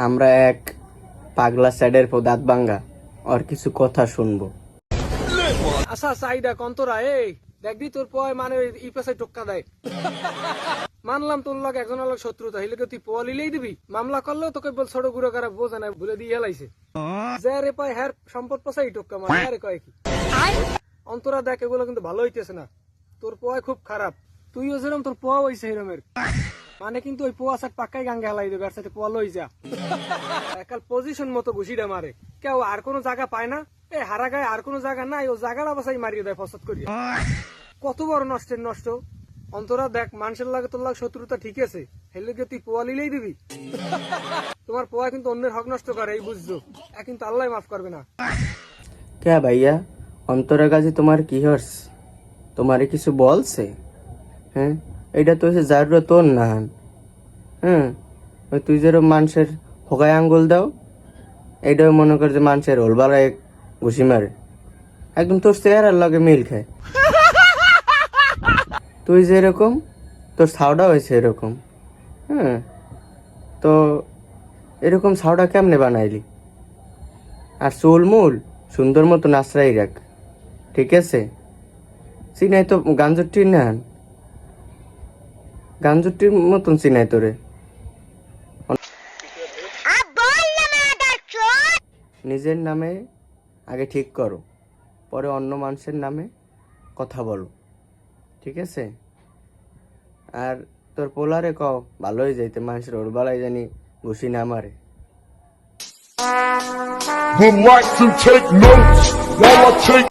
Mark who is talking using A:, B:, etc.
A: আমরা এক পাগলা সাইডের দাঁত ভাঙ্গা আর কিছু কথা শুনবো।
B: আচ্ছা চাইদা কন্তরা এই দেখবি তোর পয় মানে ই পেছায় টোক্কা দেয়। মানলাম তোর লগ একজনের লগ শত্রুতা হইলে তুই পোয়া লিলেই দিবি, মামলা করলেও তোকে বল ছোট গুড়ো করা বোঝা নাই ভুলে দিয়ে হেলাইছে। যে রে পায় হ্যার সম্পদ পেছাই টোক্কা মানে আরে কয় কি অন্তরা দেখ এগুলো কিন্তু ভালো হইতেছে না, তোর পোয়ায় খুব খারাপ। তুইও যেরকম তোর পোয়া হইছে এরমের মানে কিন্তু ওই পোয়া সাথে পাক্কাই গাঙ্গে হেলাই দেবে আর সাথে পোয়া লই যা একাল পজিশন মতো ঘুষিটা মারে কেউ আর কোনো জায়গা পায় না। এই হারা গায়ে আর কোনো জায়গা নাই, ও জায়গাটা বাসাই মারিয়ে দেয় ফসত করিয়া। কত বড় নষ্টের নষ্ট। অন্তরা দেখ মানুষের লাগে তোর লাগে শত্রুতা ঠিক আছে, হেলে তুই পোয়া লিলেই দিবি। তোমার পোয়া কিন্তু অন্যের হক নষ্ট করে এই বুঝছো, কিন্তু আল্লাহ মাফ করবে না।
A: কে ভাইয়া অন্তরের কাছে তোমার কি হর্স? তোমারে কিছু বলছে? হ্যাঁ এটা তো হচ্ছে যার তোর না। হ্যাঁ ওই তুই যেরকম মানুষের হোকায় আঙ্গুল দাও, এইটাও মনে কর যে মানুষের হোলবালায় ঘুষি মারে, একদম তোর চেহারার লগে মিল খায়। তুই যেরকম তোর ছাউডা হয়েছে এরকম। হ্যাঁ তো এরকম ছাউডা কেমনে বানাইলি? আর চুল মূল সুন্দর মতো নাচরাই রাখ, ঠিক আছে? চিনাই তো গাঞ্জুটির না, গাঞ্জুটির মতন চিনাই তোরে। নিজের নামে আগে ঠিক করো, পরে অন্য মানুষের নামে কথা বলো, ঠিক আছে? আর তোর পোলারে কও ভালোই যাইতে, মানুষের ওর বেলায় জানি ঘুষি না মারে।
C: Would like to take notes while I take